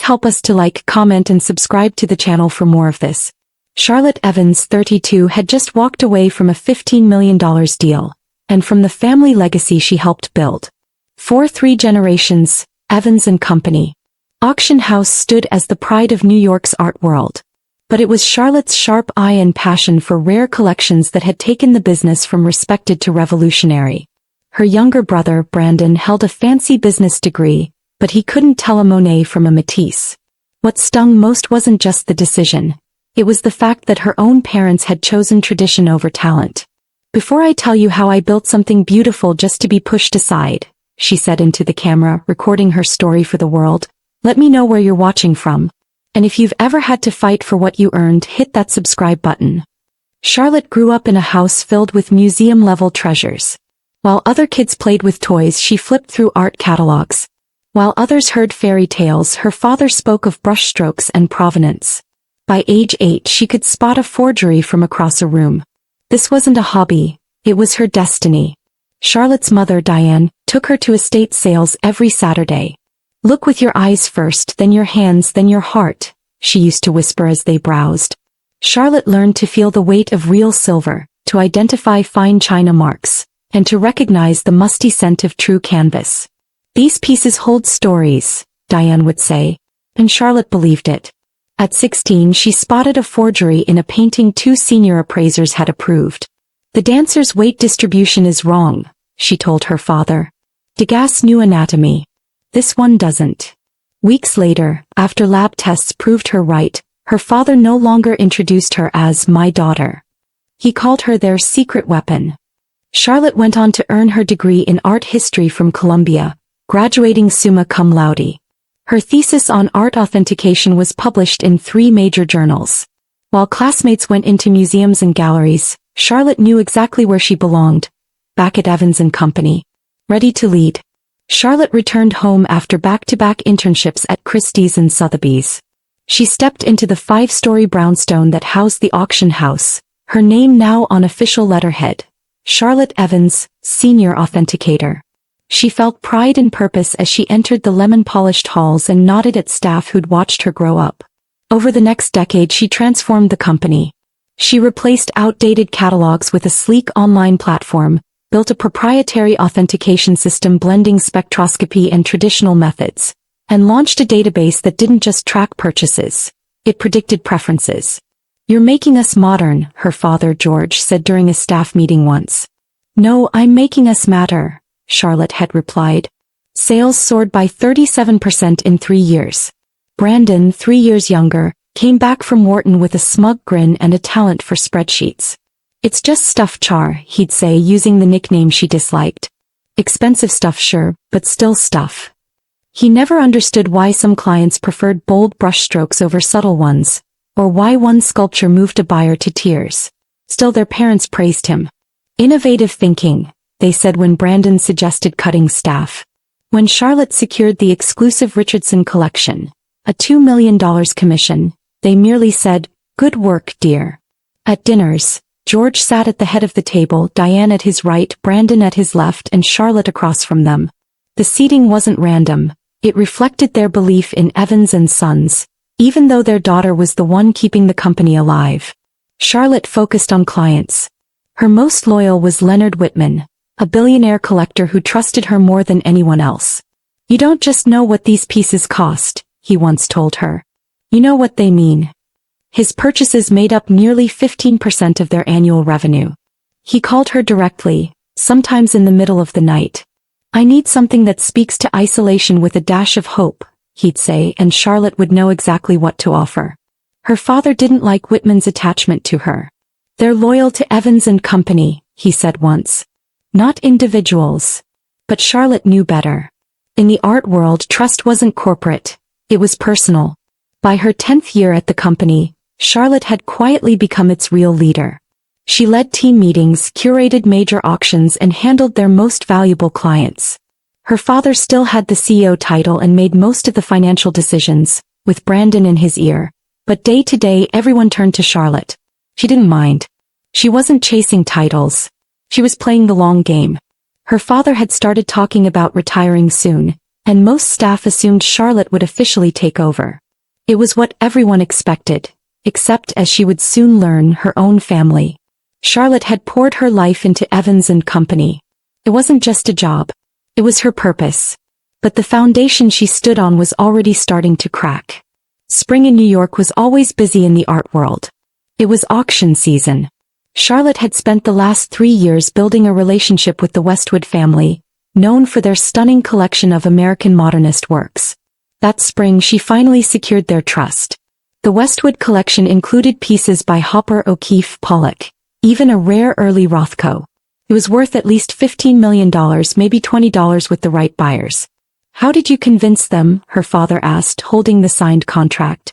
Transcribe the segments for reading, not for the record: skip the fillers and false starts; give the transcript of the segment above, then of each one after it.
help us to like, comment and subscribe to the channel for more of this. Charlotte Evans, 32, had just walked away from a $15 million deal, and from the family legacy she helped build. For 3 generations, Evans and Company Auction House stood as the pride of New York's art world. But it was Charlotte's sharp eye and passion for rare collections that had taken the business from respected to revolutionary. Her younger brother, Brandon, held a fancy business degree, but he couldn't tell a Monet from a Matisse. What stung most wasn't just the decision. It was the fact that her own parents had chosen tradition over talent. "Before I tell you how I built something beautiful just to be pushed aside," she said into the camera, recording her story for the world, "let me know where you're watching from. And if you've ever had to fight for what you earned, hit that subscribe button." Charlotte grew up in a house filled with museum-level treasures. While other kids played with toys, she flipped through art catalogs. While others heard fairy tales, her father spoke of brushstrokes and provenance. By age 8, she could spot a forgery from across a room. This wasn't a hobby, it was her destiny. Charlotte's mother, Diane, took her to estate sales every Saturday. "Look with your eyes first, then your hands, then your heart," she used to whisper as they browsed. Charlotte learned to feel the weight of real silver, to identify fine china marks, and to recognize the musty scent of true canvas. "These pieces hold stories," Diane would say, and Charlotte believed it. At 16, she spotted a forgery in a painting 2 senior appraisers had approved. "The dancer's weight distribution is wrong," she told her father. "Degas knew anatomy. This one doesn't." Weeks later, after lab tests proved her right, her father no longer introduced her as "my daughter." He called her their secret weapon. Charlotte went on to earn her degree in art history from Columbia, graduating summa cum laude. Her thesis on art authentication was published in 3 major journals. While classmates went into museums and galleries, Charlotte knew exactly where she belonged, back at Evans and Company. Ready to lead. Charlotte returned home after back-to-back internships at Christie's and Sotheby's. She stepped into the 5-story brownstone that housed the auction house, her name now on official letterhead. Charlotte Evans, Senior Authenticator. She felt pride and purpose as she entered the lemon-polished halls and nodded at staff who'd watched her grow up. Over the next decade, she transformed the company. She replaced outdated catalogs with a sleek online platform, built a proprietary authentication system blending spectroscopy and traditional methods, and launched a database that didn't just track purchases. It predicted preferences. "You're making us modern," her father, George, said during a staff meeting once. "No, I'm making us matter," Charlotte had replied. Sales soared by 37% in 3 years. Brandon, 3 years younger, came back from Wharton with a smug grin and a talent for spreadsheets. "It's just stuff, Char," he'd say, using the nickname she disliked. "Expensive stuff, sure, but still stuff." He never understood why some clients preferred bold brushstrokes over subtle ones, or why one sculpture moved a buyer to tears. Still, their parents praised him. "Innovative thinking," they said when Brandon suggested cutting staff. When Charlotte secured the exclusive Richardson collection, a $2 million commission, they merely said, "Good work, dear." At dinners, George sat at the head of the table, Diane at his right, Brandon at his left, and Charlotte across from them. The seating wasn't random, it reflected their belief in Evans and Sons, even though their daughter was the one keeping the company alive. Charlotte focused on clients. Her most loyal was Leonard Whitman, a billionaire collector who trusted her more than anyone else. "You don't just know what these pieces cost," he once told her. "You know what they mean." His purchases made up nearly 15% of their annual revenue. He called her directly, sometimes in the middle of the night. "I need something that speaks to isolation with a dash of hope," he'd say, and Charlotte would know exactly what to offer. Her father didn't like Whitman's attachment to her. "They're loyal to Evans and Company," he said once. "Not individuals." But Charlotte knew better. In the art world, trust wasn't corporate, it was personal. By her 10th year at the company, Charlotte had quietly become its real leader. She led team meetings, curated major auctions, and handled their most valuable clients. Her father still had the CEO title and made most of the financial decisions, with Brandon in his ear. But day to day, everyone turned to Charlotte. She didn't mind. She wasn't chasing titles. She was playing the long game. Her father had started talking about retiring soon, and most staff assumed Charlotte would officially take over. It was what everyone expected, except, as she would soon learn, her own family. Charlotte had poured her life into Evans and Company. It wasn't just a job. It was her purpose. But the foundation she stood on was already starting to crack. Spring in New York was always busy in the art world. It was auction season. Charlotte had spent the last 3 years building a relationship with the Westwood family, known for their stunning collection of American modernist works. That spring she finally secured their trust. The Westwood collection included pieces by Hopper, O'Keeffe, Pollock, even a rare early Rothko. It was worth at least $15 million, maybe $20 with the right buyers. "How did you convince them?" her father asked, holding the signed contract.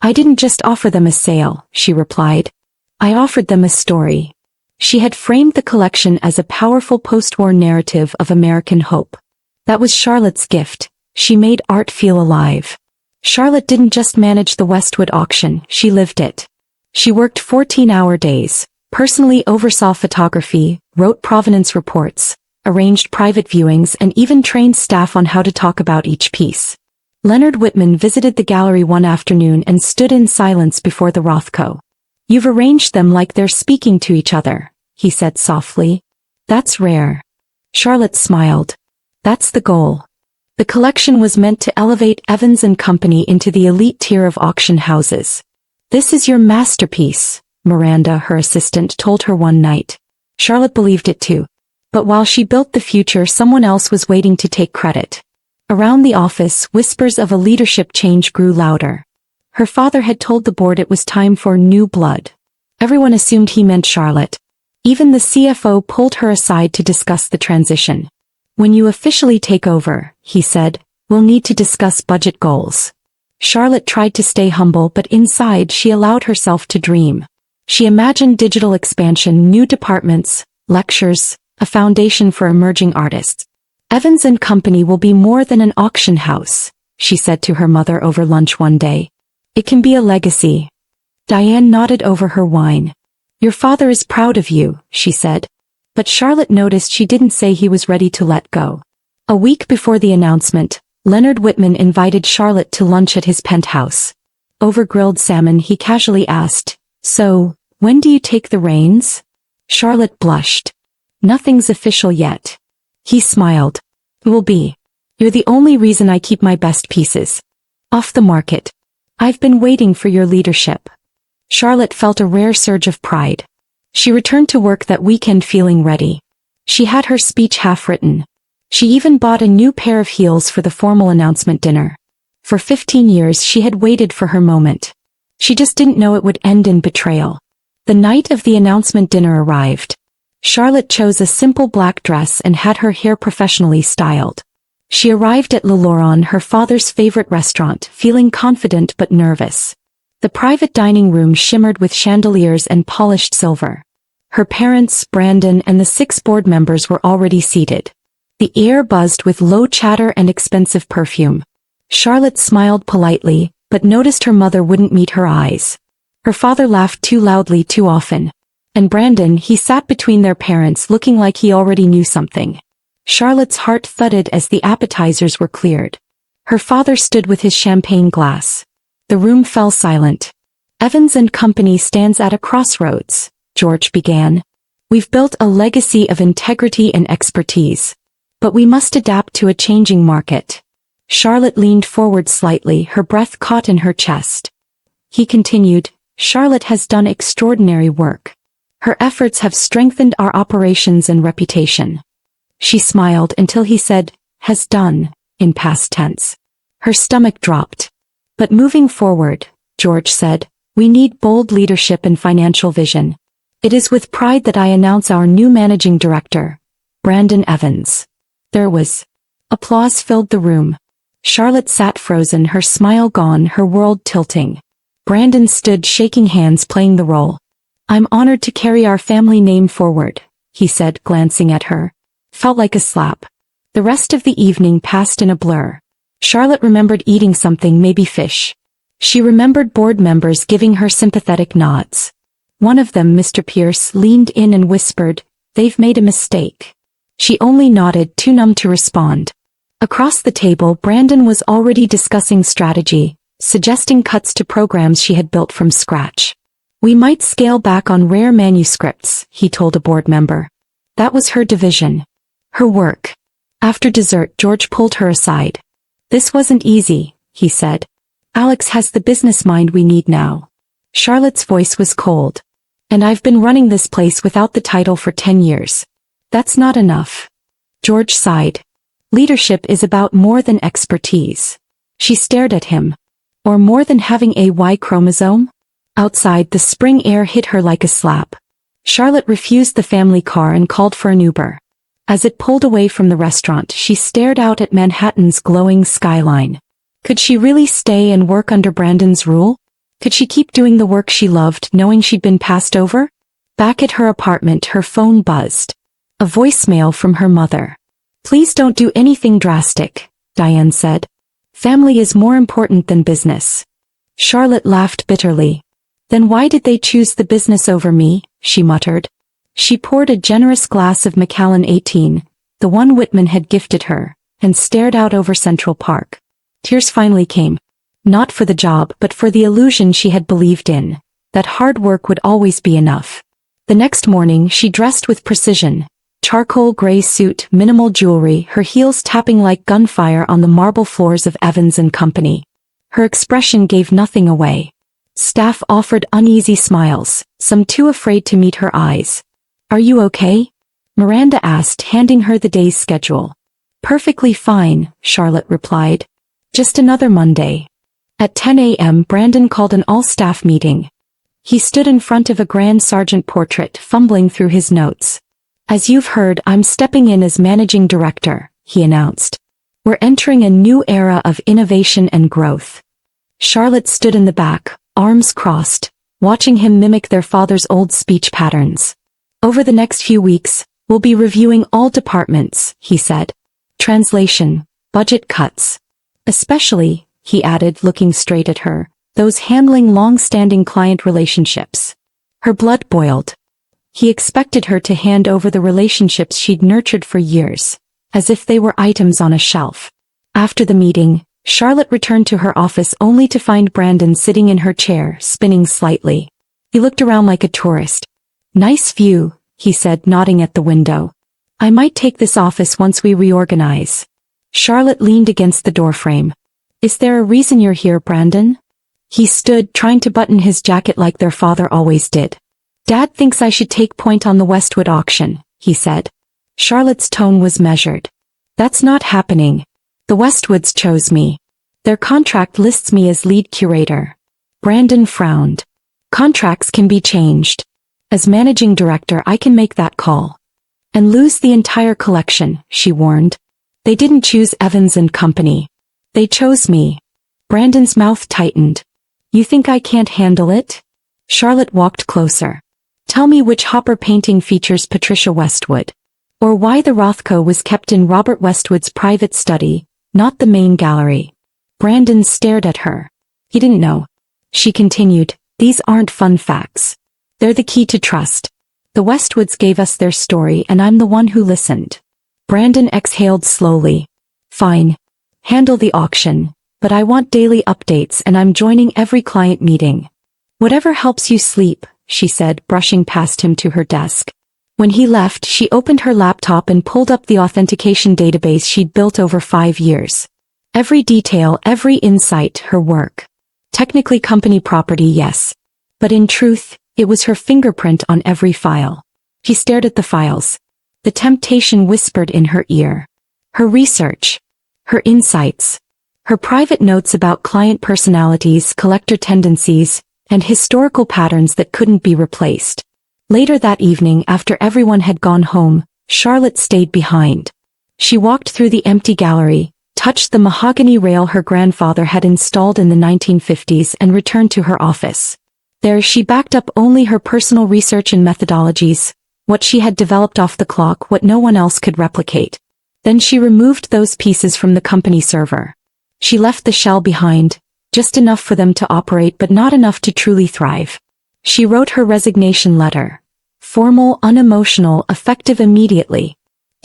"I didn't just offer them a sale," she replied. "I offered them a story." She had framed the collection as a powerful post-war narrative of American hope. That was Charlotte's gift. She made art feel alive. Charlotte didn't just manage the Westwood auction, she lived it. She worked 14-hour days, personally oversaw photography, wrote provenance reports, arranged private viewings, and even trained staff on how to talk about each piece. Leonard Whitman visited the gallery one afternoon and stood in silence before the Rothko. "You've arranged them like they're speaking to each other," he said softly. "That's rare." Charlotte smiled. "That's the goal." The collection was meant to elevate Evans and Company into the elite tier of auction houses. "This is your masterpiece," Miranda, her assistant, told her one night. Charlotte believed it too. But while she built the future, someone else was waiting to take credit. Around the office, whispers of a leadership change grew louder. Her father had told the board it was time for new blood. Everyone assumed he meant Charlotte. Even the CFO pulled her aside to discuss the transition. "When you officially take over," he said, "we'll need to discuss budget goals." Charlotte tried to stay humble, but inside she allowed herself to dream. She imagined digital expansion, new departments, lectures, a foundation for emerging artists. "Evans and Company will be more than an auction house," she said to her mother over lunch one day. "It can be a legacy." Diane nodded over her wine. "Your father is proud of you," she said. But Charlotte noticed she didn't say he was ready to let go. A week before the announcement, Leonard Whitman invited Charlotte to lunch at his penthouse. Over grilled salmon, he casually asked, "So, when do you take the reins?" Charlotte blushed. "Nothing's official yet." He smiled. "It will be. You're the only reason I keep my best pieces off the market. I've been waiting for your leadership." Charlotte felt a rare surge of pride. She returned to work that weekend feeling ready. She had her speech half written. She even bought a new pair of heels for the formal announcement dinner. For 15 years she had waited for her moment. She just didn't know it would end in betrayal. The night of the announcement dinner arrived. Charlotte chose a simple black dress and had her hair professionally styled. She arrived at Le Laurent, her father's favorite restaurant, feeling confident but nervous. The private dining room shimmered with chandeliers and polished silver. Her parents, Brandon, and the 6 board members were already seated. The air buzzed with low chatter and expensive perfume. Charlotte smiled politely, but noticed her mother wouldn't meet her eyes. Her father laughed too loudly too often. And Brandon, he sat between their parents looking like he already knew something. Charlotte's heart thudded as the appetizers were cleared. Her father stood with his champagne glass. The room fell silent. "Evans and Company stands at a crossroads," George began. "We've built a legacy of integrity and expertise. But we must adapt to a changing market." Charlotte leaned forward slightly, her breath caught in her chest. He continued, "Charlotte has done extraordinary work. Her efforts have strengthened our operations and reputation." She smiled until he said, "has done," in past tense. Her stomach dropped. "But moving forward," George said, "we need bold leadership and financial vision. It is with pride that I announce our new managing director, Brandon Evans." There was applause filled the room. Charlotte sat frozen, her smile gone, her world tilting. Brandon stood shaking hands, playing the role. "I'm honored to carry our family name forward," he said, glancing at her. Felt like a slap. The rest of the evening passed in a blur. Charlotte remembered eating something, maybe fish. She remembered board members giving her sympathetic nods. One of them, Mr. Pierce, leaned in and whispered, "They've made a mistake." She only nodded, too numb to respond. Across the table, Brandon was already discussing strategy, suggesting cuts to programs she had built from scratch. We might scale back on rare manuscripts, he told a board member. That was her division. Her work. After dessert, George pulled her aside. This wasn't easy, he said. Alex has the business mind we need now. Charlotte's voice was cold. And I've been running this place without the title for 10 years. That's not enough. George sighed. Leadership is about more than expertise. She stared at him. Or more than having a Y chromosome? Outside, the spring air hit her like a slap. Charlotte refused the family car and called for an Uber. As it pulled away from the restaurant, she stared out at Manhattan's glowing skyline. Could she really stay and work under Brandon's rule? Could she keep doing the work she loved, knowing she'd been passed over? Back at her apartment, her phone buzzed. A voicemail from her mother. Please don't do anything drastic, Diane said. Family is more important than business. Charlotte laughed bitterly. Then why did they choose the business over me? She muttered. She poured a generous glass of Macallan 18, the one Whitman had gifted her, and stared out over Central Park. Tears finally came. Not for the job, but for the illusion she had believed in, that hard work would always be enough. The next morning she dressed with precision. Charcoal gray suit, minimal jewelry, her heels tapping like gunfire on the marble floors of Evans & Company. Her expression gave nothing away. Staff offered uneasy smiles, some too afraid to meet her eyes. Are you okay? Miranda asked, handing her the day's schedule. Perfectly fine, Charlotte replied. Just another Monday. At 10 a.m. Brandon called an all-staff meeting. He stood in front of a Grand Sergeant portrait, fumbling through his notes. As you've heard, I'm stepping in as managing director, he announced. We're entering a new era of innovation and growth. Charlotte stood in the back, arms crossed, watching him mimic their father's old speech patterns. Over the next few weeks, we'll be reviewing all departments, he said. Translation, budget cuts. Especially, he added, looking straight at her, those handling long-standing client relationships. Her blood boiled. He expected her to hand over the relationships she'd nurtured for years, as if they were items on a shelf. After the meeting, Charlotte returned to her office only to find Brandon sitting in her chair, spinning slightly. He looked around like a tourist. Nice view, he said, nodding at the window. I might take this office once we reorganize. Charlotte leaned against the doorframe. Is there a reason you're here, Brandon? He stood, trying to button his jacket like their father always did. Dad thinks I should take point on the Westwood auction, he said. Charlotte's tone was measured. That's not happening. The Westwoods chose me. Their contract lists me as lead curator. Brandon frowned. Contracts can be changed. As managing director, I can make that call. And lose the entire collection, she warned. They didn't choose Evans & Company. They chose me. Brandon's mouth tightened. You think I can't handle it? Charlotte walked closer. Tell me which Hopper painting features Patricia Westwood. Or why the Rothko was kept in Robert Westwood's private study, not the main gallery. Brandon stared at her. He didn't know. She continued, these aren't fun facts. They're the key to trust. The Westwoods gave us their story and I'm the one who listened. Brandon exhaled slowly. Fine. Handle the auction, but I want daily updates and I'm joining every client meeting. Whatever helps you sleep, she said, brushing past him to her desk. When he left, she opened her laptop and pulled up the authentication database she'd built over 5 years. Every detail, every insight, her work. Technically company property, yes. But in truth, it was her fingerprint on every file. She stared at the files. The temptation whispered in her ear. Her research. Her insights. Her private notes about client personalities, collector tendencies, and historical patterns that couldn't be replaced. Later that evening, after everyone had gone home, Charlotte stayed behind. She walked through the empty gallery, touched the mahogany rail her grandfather had installed in the 1950s and returned to her office. There she backed up only her personal research and methodologies, what she had developed off the clock, what no one else could replicate. Then she removed those pieces from the company server. She left the shell behind, just enough for them to operate but not enough to truly thrive. She wrote her resignation letter. Formal, unemotional, effective immediately.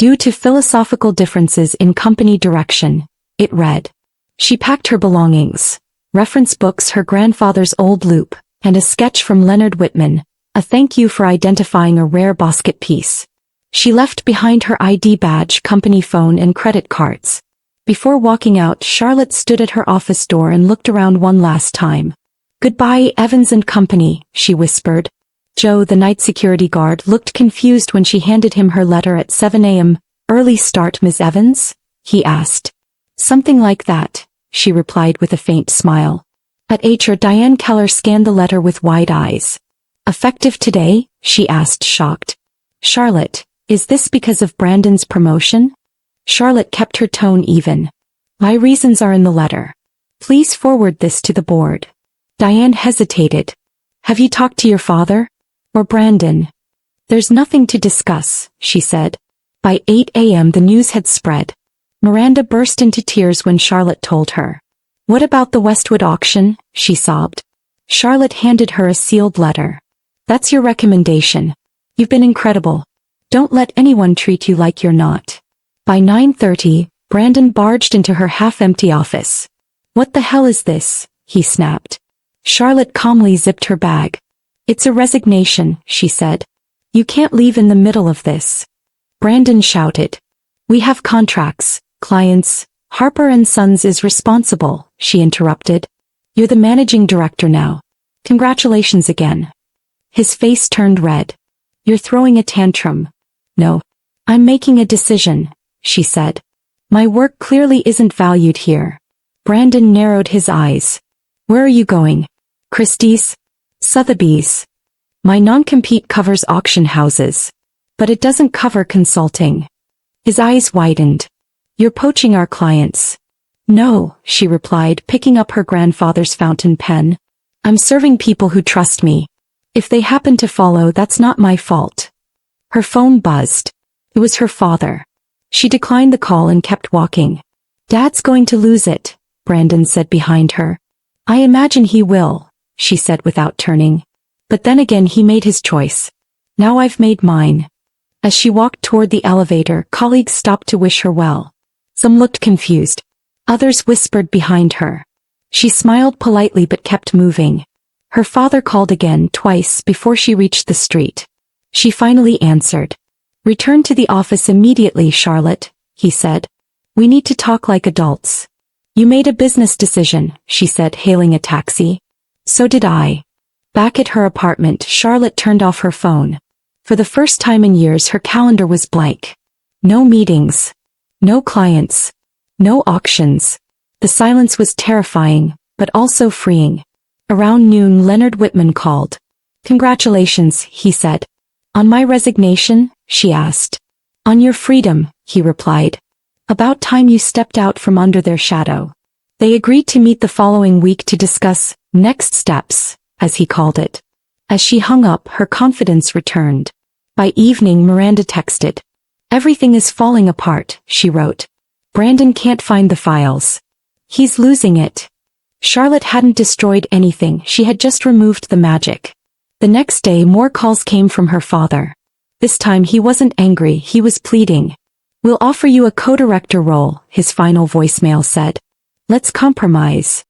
Due to philosophical differences in company direction, it read. She packed her belongings, reference books, her grandfather's old loop, and a sketch from Leonard Whitman, a thank you for identifying a rare basket piece. She left behind her ID badge, company phone, and credit cards. Before walking out, Charlotte stood at her office door and looked around one last time. Goodbye, Evans and Company, she whispered. Joe, the night security guard, looked confused when she handed him her letter at 7 a.m. Early start, Miss Evans? He asked. Something like that, she replied with a faint smile. At HR, Diane Keller scanned the letter with wide eyes. Effective today? She asked, shocked. Charlotte, is this because of Brandon's promotion? Charlotte kept her tone even. My reasons are in the letter. Please forward this to the board. Diane hesitated. Have you talked to your father? Or Brandon? There's nothing to discuss, she said. By 8 a.m. the news had spread. Miranda burst into tears when Charlotte told her. What about the Westwood auction? She sobbed. Charlotte handed her a sealed letter. That's your recommendation. You've been incredible. Don't let anyone treat you like you're not. By 9:30, Brandon barged into her half-empty office. What the hell is this? He snapped. Charlotte calmly zipped her bag. It's a resignation, she said. You can't leave in the middle of this. Brandon shouted. We have contracts, clients. Harper & Sons is responsible, she interrupted. You're the managing director now. Congratulations again. His face turned red. You're throwing a tantrum. No. I'm making a decision, she said. My work clearly isn't valued here. Brandon narrowed his eyes. Where are you going? Christie's? Sotheby's. My non-compete covers auction houses. But it doesn't cover consulting. His eyes widened. You're poaching our clients. No, she replied, picking up her grandfather's fountain pen. I'm serving people who trust me. If they happen to follow, that's not my fault. Her phone buzzed. It was her father. She declined the call and kept walking. Dad's going to lose it, Brandon said behind her. I imagine he will, she said without turning. But then again, he made his choice. Now I've made mine. As she walked toward the elevator, colleagues stopped to wish her well. Some looked confused. Others whispered behind her. She smiled politely but kept moving. Her father called again twice before she reached the street. She finally answered. Return to the office immediately, Charlotte, he said. We need to talk like adults. You made a business decision, she said, hailing a taxi. So did I. Back at her apartment, Charlotte turned off her phone. For the first time in years, her calendar was blank. No meetings. No clients. No auctions. The silence was terrifying, but also freeing. Around noon, Leonard Whitman called. Congratulations, he said. On my resignation? She asked. On your freedom, he replied. About time you stepped out from under their shadow. They agreed to meet the following week to discuss next steps, as he called it. As she hung up, her confidence returned. By evening, Miranda texted. Everything is falling apart, she wrote. Brandon can't find the files. He's losing it. Charlotte hadn't destroyed anything, she had just removed the magic. The next day, more calls came from her father. This time he wasn't angry, he was pleading. We'll offer you a co-director role, his final voicemail said. Let's compromise.